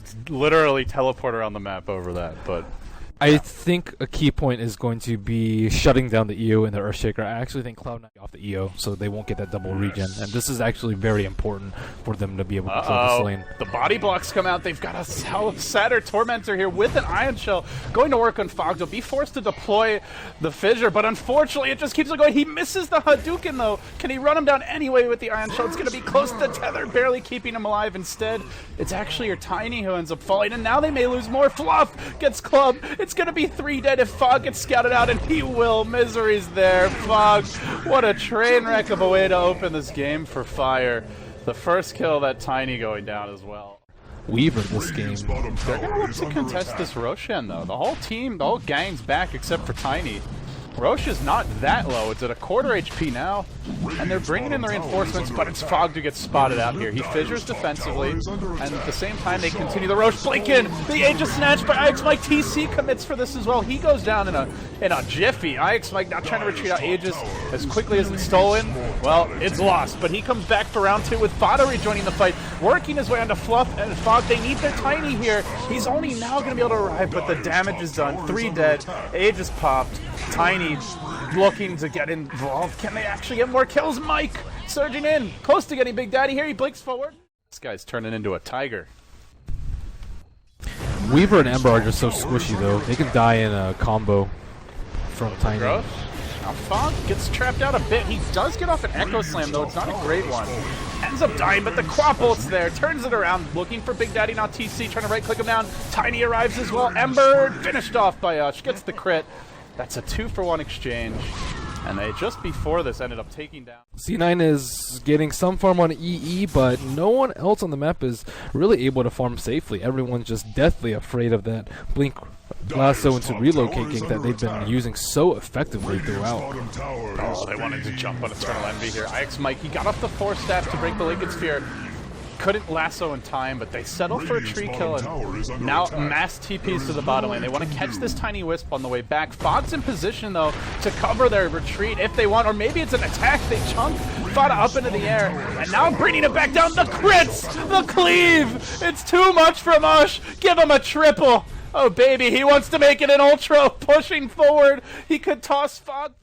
Just literally teleport around the map over that, but... I think a key point is going to be shutting down the EO and the Earthshaker. I actually think Cloud9 off the EO, so they won't get that double regen. And this is actually very important for them to be able to control this lane. The body blocks come out. They've got a Satyr Tormentor here with an Ion Shell going to work on Fog. They'll be forced to deploy the Fissure, but unfortunately it just keeps on going. He misses the Hadouken though. Can he run him down anyway with the Ion Shell? It's going to be close to Tether, barely keeping him alive. Instead, it's actually your Tiny who ends up falling, and now they may lose more. Fluff gets clubbed. It's going to be 3 dead if Fog gets scouted out, and he will. Misery's there. Fog, what a train wreck of a way to open this game for Fire. The first kill, that Tiny going down as well. Weaver this game. They're going to look to contest this Roshan though. The whole team, the whole gang's back except for Tiny. Roche is not that low. It's at a quarter HP now, and they're bringing in the reinforcements, but it's Fog who gets spotted out here. He fissures defensively, and at the same time they continue the Roche. Blink in! The Aegis snatched by IXMike. TC commits for this as well. He goes down in a jiffy. IXMike not trying to retreat out Aegis as quickly as it's stolen. Well, it's lost, but he comes back for round 2 with FATA rejoining the fight, working his way onto Fluff and Fog. They need their Tiny here. He's only now going to be able to arrive, but the damage is done. 3 dead. Aegis popped. Tiny looking to get involved. Can they actually get more kills? Mike surging in, close to getting Big Daddy here. He blinks forward. This guy's turning into a tiger. Weaver and Ember are just so squishy though. They can die in a combo from Tiny. Now Fog gets trapped out a bit. He does get off an Echo Slam though. It's not a great one. Ends up dying, but the Quap ult's there. Turns it around, looking for Big Daddy, now TC, trying to right click him down. Tiny arrives as well. Ember finished off by Ush, gets the crit. That's a 2-for-1 exchange, and they just before this ended up taking down. C9 is getting some farm on EE, but no one else on the map is really able to farm safely. Everyone's just deathly afraid of that Blink Lasso into relocate gank that they've been using so effectively throughout. Oh, they wanted to jump on EternalEnvy here. IXMike, he got off the 4-staff to break the Lincoln Sphere. Couldn't lasso in time, but they settle for a tree kill, and now mass TPs to the bottom lane. They want to catch this Tiny Wisp on the way back. Fog's in position, though, to cover their retreat if they want, or maybe it's an attack. They chunk FATA up into the air, and now bringing it back down. The crits! The cleave! It's too much from Ush! Give him a triple! Oh, baby, he wants to make it an ultra, pushing forward. He could toss Fog.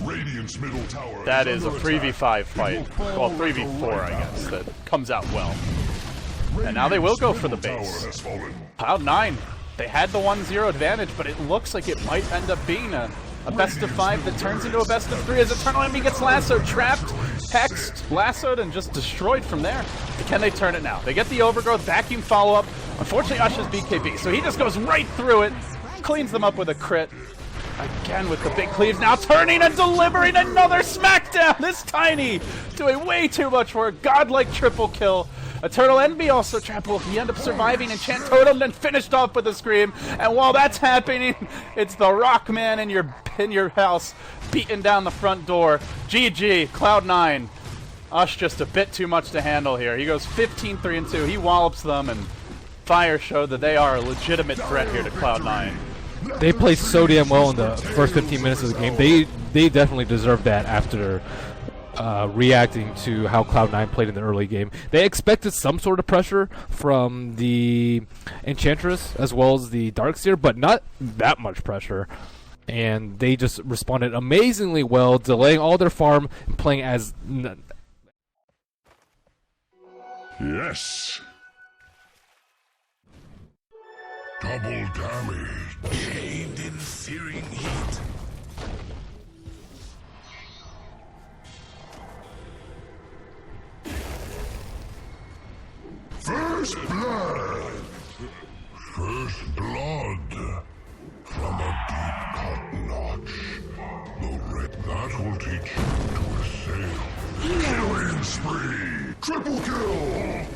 Radiant's middle tower that is a 3v5 fight. Well, 3v4, I guess. That comes out well. And now they will go for the base. Cloud9, they had the 1-0 advantage, but it looks like it might end up being a best of 5 that turns into a best of 3 as EternalEnvy gets lassoed, trapped, hexed, lassoed, and just destroyed from there. But can they turn it now? They get the overgrowth, vacuum follow-up. Unfortunately, Ush is BKB, so he just goes right through it, cleans them up with a crit. Again with the big cleaves, now turning and delivering another smackdown! This Tiny doing way too much for a godlike triple kill. EternalEnvy also trapped. Will he end up surviving? Enchant Totem, then finished off with a scream. And while that's happening, it's the Rockman in your house beating down the front door. GG, Cloud9. Ush just a bit too much to handle here. He goes 15-3-2. He wallops them, and Fire showed that they are a legitimate threat here to Cloud9. They played so damn well in the first 15 minutes of the game. They definitely deserve that after reacting to how Cloud9 played in the early game. They expected some sort of pressure from the Enchantress as well as the Darkseer, but not that much pressure. And they just responded amazingly well, delaying all their farm and playing as... Yes! Double damage. Gained in searing heat. First blood. First blood. From a deep cut notch. That will teach you to assail. Killing spree. Triple kill.